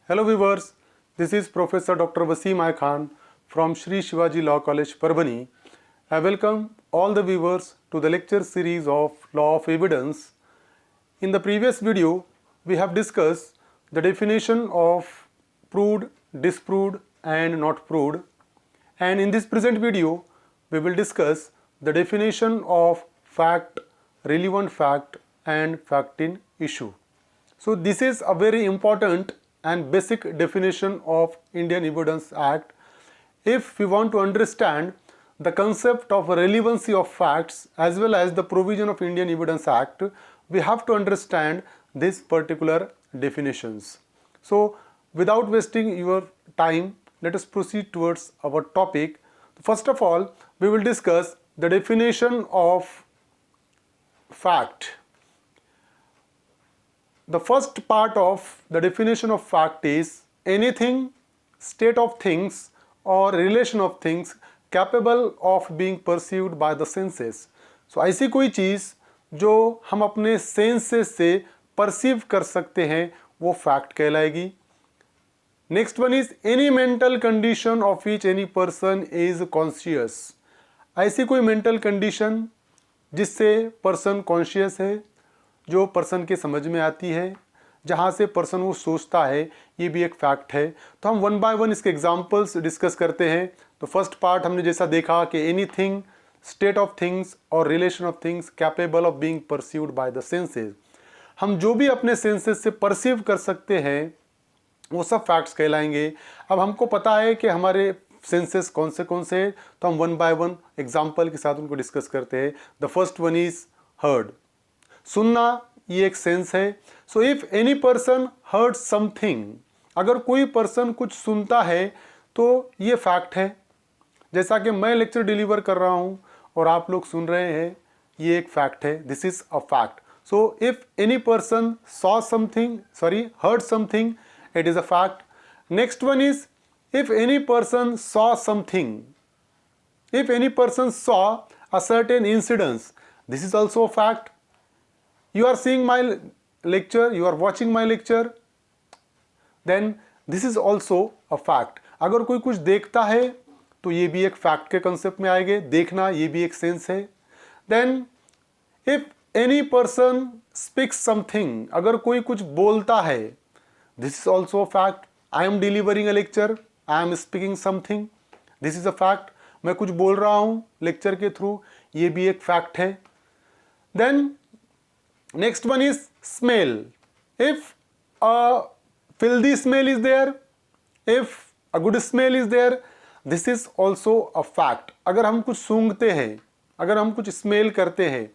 Hello viewers, this is Professor Dr. Waseem Khan from Shri Shivaji Law College, Parbhani. I welcome all the viewers to the lecture series of Law of Evidence. In the previous video, we have discussed the definition of proved, disproved and not proved. And in this present video, we will discuss the definition of fact, relevant fact and fact in issue. So this is a very important and basic definition of Indian Evidence Act. If we want to understand the concept of relevancy of facts as well as the provision of Indian Evidence Act, we have to understand these particular definitions. So without wasting your time, let us proceed towards our topic. First of all, we will discuss the definition of fact. The first part of the definition of fact is anything, state of things or relation of things capable of being perceived by the senses. So ऐसी कोई चीज़ जो हम अपने senses से perceive कर सकते हैं वो fact कहलाएगी. Next one is any mental condition of which any person is conscious. ऐसी कोई mental condition जिससे person conscious है, जो पर्सन के समझ में आती है, जहाँ से पर्सन वो सोचता है, ये भी एक फैक्ट है. तो हम वन बाय वन इसके एग्जांपल्स डिस्कस करते हैं. तो फर्स्ट पार्ट हमने जैसा देखा कि एनीथिंग, स्टेट ऑफ थिंग्स और relation of things capable of being perceived bye the senses. हम जो भी अपने सेंसेस से परसीव कर सकते हैं वो सब फैक्ट्स कहलाएंगे. अब हमको पता है कि हमारे सेंसेस कौन से हैं, तो हम वन बाय वन एग्जाम्पल के साथ उनको डिस्कस करते हैं. The first one is heard. सुनना ये एक सेंस है. So if any person heard something, अगर कोई पर्सन कुछ सुनता है तो ये फैक्ट है. जैसा कि मैं लेक्चर डिलीवर कर रहा हूँ और आप लोग सुन रहे हैं, ये एक फैक्ट है. This is a fact. So if any person heard something, it is a fact. Next one is if any person saw something, if any person saw a certain incidence, this is also a fact. You are seeing my lecture, you are watching my lecture, then this is also a fact. अगर कोई कुछ देखता है तो ये भी एक fact के कंसेप्ट में आएंगे. देखना ये भी एक सेंस है. Then if any person speaks something, अगर कोई कुछ बोलता है, this is also a fact. I am delivering a lecture, I am speaking something, this is a fact. मैं कुछ बोल रहा हूँ लेक्चर के थ्रू, ये भी एक फैक्ट है. Then next one is smell. If a filthy smell is there, if a good smell is there, this is also a fact. अगर हम कुछ सूंघते हैं, अगर हम कुछ स्मेल करते हैं,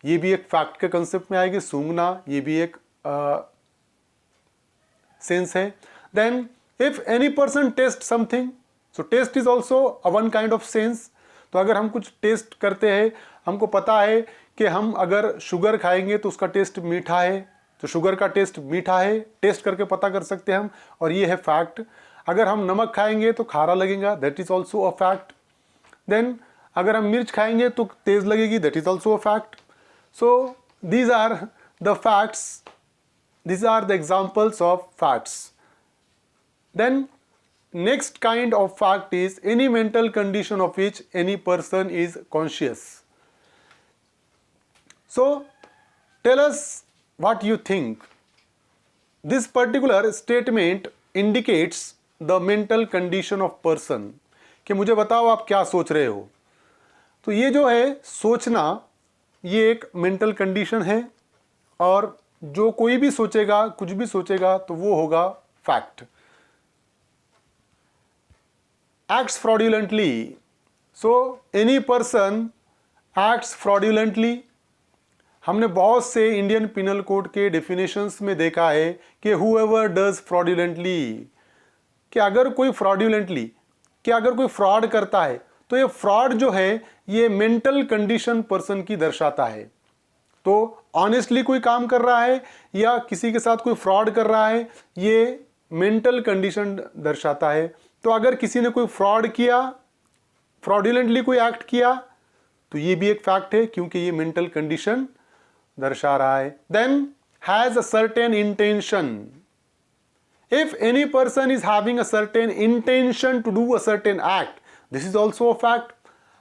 ये भी एक फैक्ट के कंसेप्ट में आएगी. सूंघना ये भी एक सेंस है. Then if any person taste something, so taste is also a one kind of sense. तो अगर हम कुछ टेस्ट करते हैं, हमको पता है कि हम अगर शुगर खाएंगे तो उसका टेस्ट मीठा है, तो शुगर का टेस्ट मीठा है, टेस्ट करके पता कर सकते हैं हम, और ये है फैक्ट. अगर हम नमक खाएंगे तो खारा लगेगा, that is also a fact. Then अगर हम मिर्च खाएंगे तो तेज लगेगी, that is also a fact. So these are the facts, these are the examples of facts. Then next kind of fact is any mental condition of which any person is conscious. So tell us what you think. This particular statement indicates the mental condition of person. कि मुझे बताओ आप क्या सोच रहे हो. तो ये जो है सोचना, ये एक मेंटल कंडीशन है, और जो कोई भी सोचेगा, कुछ भी सोचेगा, तो वो होगा fact. acts fraudulently. So any person acts fraudulently. हमने बहुत से इंडियन पिनल कोड के डेफिनेशंस में देखा है कि whoever does fraudulently, कि अगर कोई fraudulently, कि अगर कोई फ्रॉड करता है तो ये फ्रॉड जो है ये मेंटल कंडीशन पर्सन की दर्शाता है. तो ऑनेस्टली कोई काम कर रहा है या किसी के साथ कोई फ्रॉड कर रहा है, ये मेंटल कंडीशन दर्शाता है. तो अगर किसी ने कोई फ्रॉड किया, फ्रॉडुलेंटली कोई एक्ट किया, तो ये भी एक फैक्ट है क्योंकि ये मेंटल कंडीशन दर्शा रहा है. Then has a certain intention. If any person is having a certain intention to do a certain act, this is also a fact.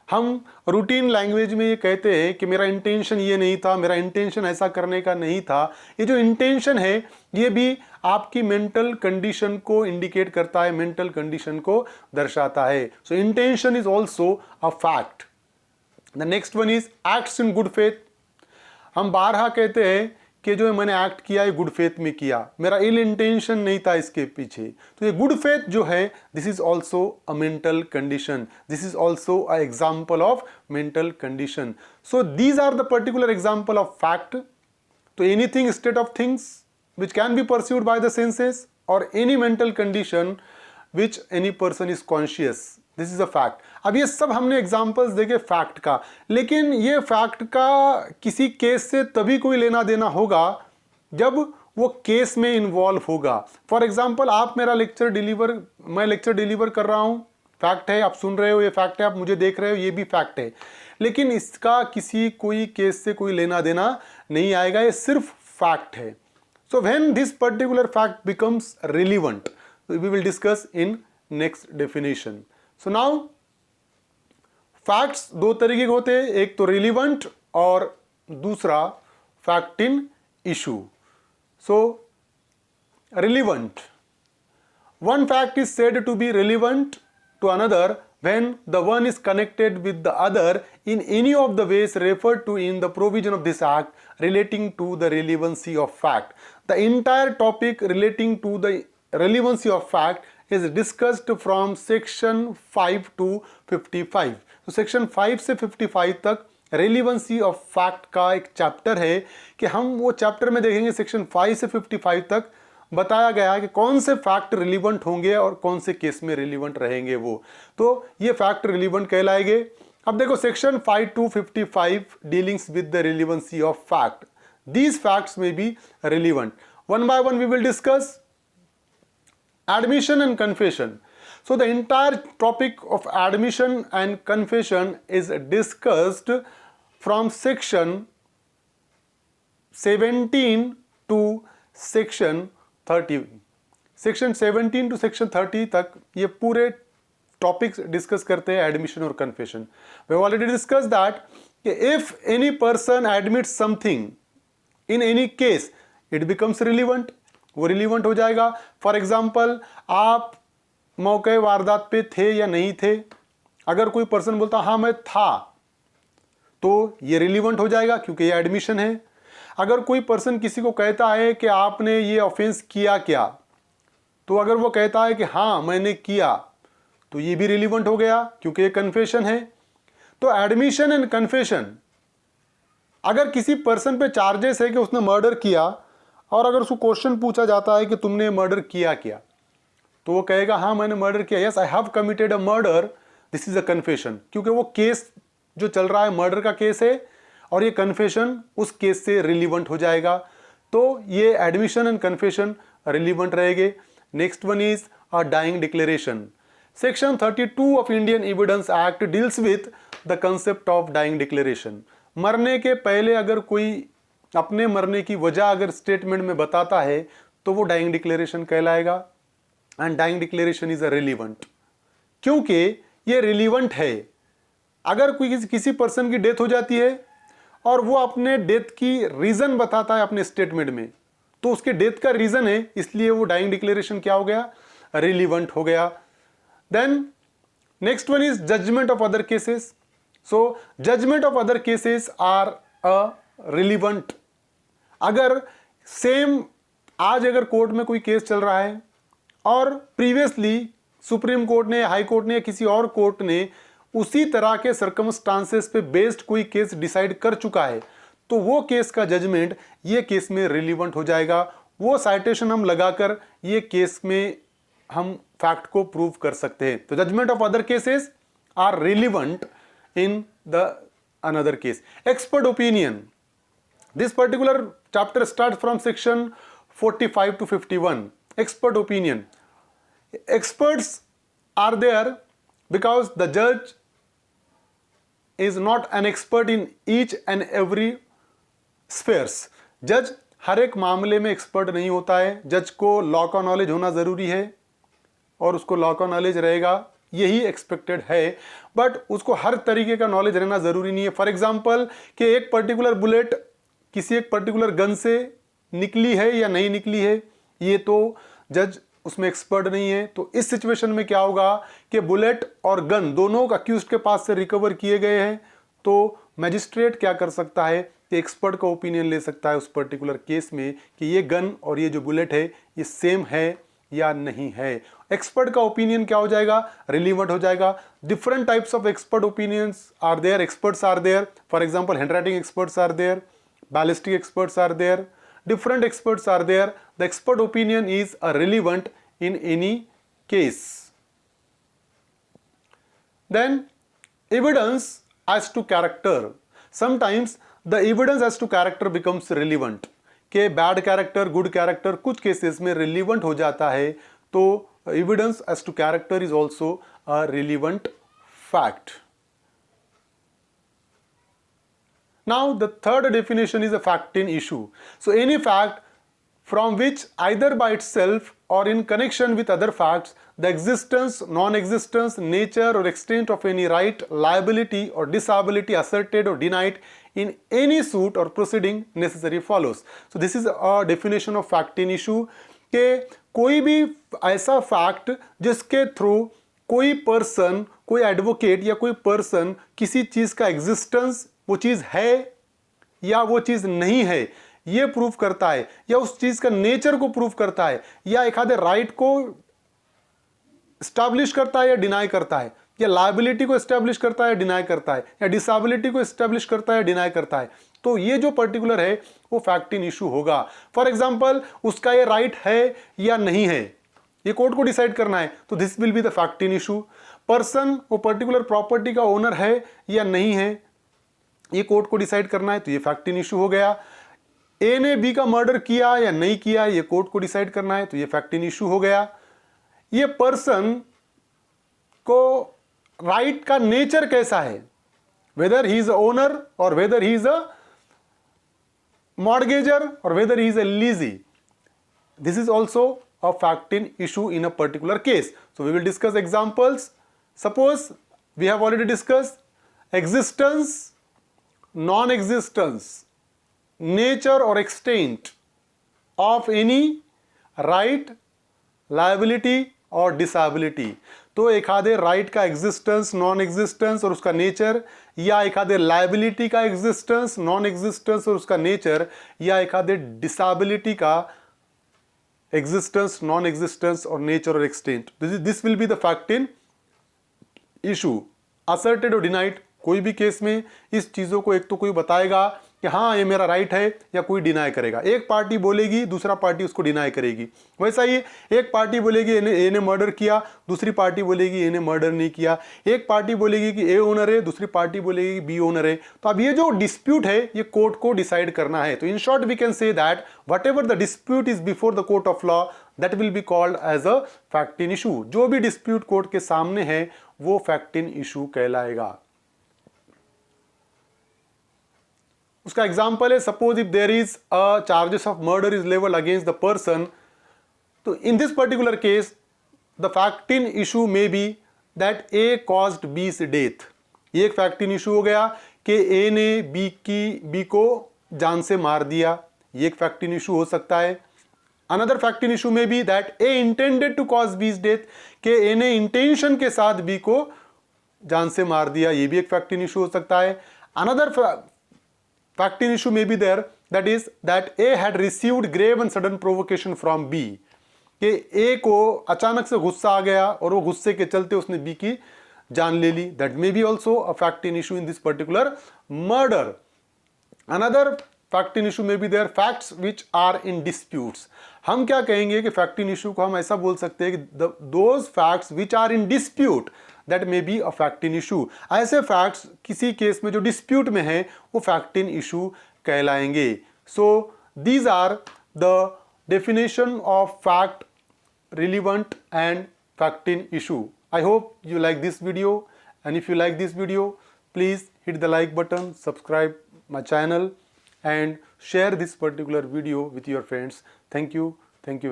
हम रूटीन लैंग्वेज में ये कहते हैं कि मेरा इंटेंशन ये नहीं था, मेरा इंटेंशन ऐसा करने का नहीं था. ये जो इंटेंशन है ये भी आपकी मेंटल कंडीशन को इंडिकेट करता है, मेंटल कंडीशन को दर्शाता है. So intention is also a fact. The next one is acts in good faith. हम बारहा कहते हैं कि जो मैंने एक्ट किया है गुड फेथ में किया, मेरा इल इंटेंशन नहीं था इसके पीछे. तो ये गुड फेथ जो है this is also a mental condition, this is also a example of mental condition. So these are the particular example of fact. तो anything state of things which can be pursued by the senses और any mental condition which any person is conscious, this is a fact. अब ये सब हमने examples देखे fact का, लेकिन ये फैक्ट का किसी केस से तभी कोई लेना देना होगा जब वो केस में इन्वॉल्व होगा. फॉर एग्जाम्पल आप मेरा मैं लेक्चर डिलीवर कर रहा हूँ, फैक्ट है, आप सुन रहे हो, ये फैक्ट है, आप मुझे देख रहे हो, ये भी फैक्ट है. लेकिन इसका किसी कोई केस से कोई लेना देना नहीं आएगा, ये सिर्फ फैक्ट है. So when this particular fact becomes relevant, we will discuss in next definition. So now facts दो तरीके के होते हैं, एक तो रिलीवेंट और दूसरा fact in issue. So relevant, one fact is said to be relevant to another when the one is connected with the other in any of the ways referred to in the provision of this act relating to the relevancy of fact. The entire topic relating to the relevancy of fact is discussed from section 5 to 55. तो section 5 से 55 तक relevancy of fact का एक chapter है कि हम वो chapter में देखेंगे. सेक्शन 5 से 55 तक बताया गया है कि कौन से फैक्ट रिलीवेंट होंगे और कौन से केस में रिलीवेंट रहेंगे वो. तो ये फैक्ट रिलीवेंट कहलाएंगे. अब देखो section 5 to 55 dealings with the relevancy of fact. These facts may be relevant. One by one we will discuss admission and confession. So the entire topic of admission and confession is discussed from section 17 to section 30. Section 17 to section 30 तक ये पूरे topics discuss करते हैं admission और confession. We have already discuss that कि if any person admits something in any case it becomes relevant, वो relevant हो जाएगा. फॉर एग्जाम्पल आप मौके वारदात पे थे या नहीं थे, अगर कोई पर्सन बोलता हाँ मैं था, तो ये रिलीवेंट हो जाएगा क्योंकि ये एडमिशन है. अगर कोई पर्सन किसी को कहता है कि आपने ये ऑफेंस किया क्या, तो अगर वो कहता है कि हाँ मैंने किया, तो ये भी रिलीवेंट हो गया क्योंकि ये कन्फेशन है. तो एडमिशन एंड कन्फेशन, अगर किसी पर्सन पे चार्जेस है कि उसने मर्डर किया और अगर उसको क्वेश्चन पूछा जाता है कि तुमने मर्डर किया क्या, तो वो कहेगा हाँ मैंने मर्डर किया, yes I have committed a murder, this is a confession. क्योंकि वो केस जो चल रहा है मर्डर का केस है और ये कन्फेशन उस केस से रिलीवेंट हो जाएगा. तो ये एडमिशन एंड कन्फेशन रिलीवेंट रहेंगे. Next one is a dying declaration. Section 32 of Indian evidence act deals with the concept of dying declaration. मरने के पहले अगर कोई अपने मरने की वजह अगर स्टेटमेंट में बताता है तो वो डाइंग डिक्लेरेशन कहलाएगा. And dying declaration is a relevant क्योंकि ये रिलीवेंट है. अगर कोई किसी पर्सन की डेथ हो जाती है और वो अपने डेथ की रीजन बताता है अपने स्टेटमेंट में, तो उसके डेथ का रीजन है, इसलिए वो डाइंग डिक्लेरेशन क्या हो गया, रिलीवेंट हो गया. Then next one is judgement of other cases. So judgement of other cases are a relevant. अगर सेम आज अगर कोर्ट में कोई केस चल रहा है और प्रीवियसली सुप्रीम कोर्ट ने, हाई कोर्ट ने या किसी और कोर्ट ने उसी तरह के सर्कमस्टांसेस पे बेस्ड कोई केस डिसाइड कर चुका है, तो वो केस का जजमेंट ये केस में रिलीवेंट हो जाएगा. वो साइटेशन हम लगाकर ये केस में हम फैक्ट को प्रूव कर सकते हैं. तो judgement of other cases are relevant in the another case. Expert opinion. This particular chapter starts from section 45 to 51. Expert opinion. Experts are there because the judge is not an expert in each and every spheres. जज हर एक मामले में expert नहीं होता है। जज को law का नॉलेज होना ज़रूरी है और उसको लॉ का नॉलेज रहेगा, यही एक्सपेक्टेड है, बट उसको हर तरीके का नॉलेज रहना ज़रूरी नहीं है। फॉर एग्जांपल कि एक पर्टिकुलर बुलेट किसी एक पर्टिकुलर गन से निकली है या नहीं निकली है, ये तो जज उसमें एक्सपर्ट नहीं है। तो इस सिचुएशन में क्या होगा कि बुलेट और गन दोनों अक्यूज्ड के पास से रिकवर किए गए हैं, तो मैजिस्ट्रेट क्या कर सकता है कि एक्सपर्ट का ओपिनियन ले सकता है उस पर्टिकुलर केस में कि ये गन और ये जो बुलेट है ये सेम है या नहीं है। एक्सपर्ट का ओपिनियन क्या हो जाएगा, रिलीवेंट हो जाएगा। Different types of expert opinions are there, experts are there. For example handwriting experts are there, ballistic experts are there, different experts are there. The expert opinion is relevant in any case. Then evidence as to character. Sometimes the evidence as to character becomes relevant. कि bad character good character कुछ cases में relevant हो जाता है, तो evidence as to character is also a relevant fact. Now the third definition is a fact in issue. So any fact from which either by itself or in connection with other facts the existence, non-existence, nature or extent of any right, liability or disability asserted or denied in any suit or proceeding necessary follows. So this is a definition of fact in issue कि कोई भी ऐसा fact जिसके through कोई person, कोई advocate या कोई person किसी चीज का एग्जिस्टेंस, वो चीज है या वो चीज नहीं है, ये प्रूव करता है, या उस चीज का नेचर को प्रूव करता है, या एक आधे राइट को स्टैब्लिश करता है या डिनाई करता है, या लायबिलिटी को स्टैब्लिश करता है, डिनाई करता है, या डिसेबिलिटी को स्टैब्लिश करता है, डिनाई करता है, तो ये जो पर्टिकुलर है वो फैक्ट इन इशू होगा. फॉर एग्जाम्पल उसका ये राइट है या नहीं है, ये कोर्ट को डिसाइड करना है, तो this will be the fact in issue. Person वो पर्टिकुलर प्रॉपर्टी का ओनर है या नहीं है, ये कोर्ट को डिसाइड करना है, तो ये फैक्ट इन इशू हो गया. ए ने बी का मर्डर किया या नहीं किया, ये कोर्ट को डिसाइड करना है, तो ये फैक्ट इन इशू हो गया. ये पर्सन को राइट का नेचर कैसा है, whether he is a owner और whether he is a mortgager और whether he is a lessee, this is also a fact in issue in a particular case. So we will discuss examples. Suppose we have already discussed existence, non-existence, nature or extent of any right, liability or disability. तो एक आधे right का existence, non existence और उसका nature, या एक आधे liability का एग्जिस्टेंस, नॉन एग्जिस्टेंस और उसका नेचर, या एक आधे डिसेबिलिटी का एग्जिस्टेंस, नॉन एग्जिस्टेंस और नेचर और extent. This will be the fact in issue. Asserted और डिनाइड, कोई भी केस में इस चीज़ों को एक तो कोई बताएगा कि हाँ ये मेरा राइट है, या कोई डिनाई करेगा. एक पार्टी बोलेगी, दूसरा पार्टी उसको डिनाई करेगी. वैसा ही एक पार्टी बोलेगी ए ने मर्डर किया, दूसरी पार्टी बोलेगी ए ने मर्डर नहीं किया. एक पार्टी बोलेगी कि ए ओनर है, दूसरी पार्टी बोलेगी बी ओनर है. तो अब ये जो डिस्प्यूट है ये कोर्ट को डिसाइड करना है. तो in short we can say that whatever the dispute is before the court of law, that will be called as a fact in issue. जो भी डिस्प्यूट कोर्ट के सामने है वो फैक्ट इन इशू कहलाएगा. उसका एग्जाम्पल है, suppose if there is a charges of murder is levelled against the person, तो in this particular case the fact in issue may be that A caused B's death. ये एक fact in issue हो गया कि A ने B को जान से मार दिया, ये एक फैक्ट इन इशू हो सकता है. Another fact in issue may be that A intended to cause B's death, कि ए ने इंटेंशन के साथ बी को जान से मार दिया, ये भी एक फैक्ट इन इशू हो सकता है. Another fact in issue may be there, that is that A had received grave and sudden provocation from B, कि A को अचानक से गुस्सा आ गया और वो गुस्से के चलते उसने B की जान ले ली. That may be also a fact in issue in this particular murder. Another fact in issue may be there, facts which are in disputes. हम क्या कहेंगे कि fact in issue को हम ऐसा बोल सकते हैं कि those facts which are in dispute, that may be a fact in issue. ऐसे फैक्ट्स किसी केस में जो डिस्प्यूट में है वो फैक्ट इन इशू कहलाएंगे. So these are the definition of fact, relevant and fact in issue. I hope you like this video, and if you like this video, please hit the like button, subscribe my channel and share this particular video with your friends. Thank you. Thank you.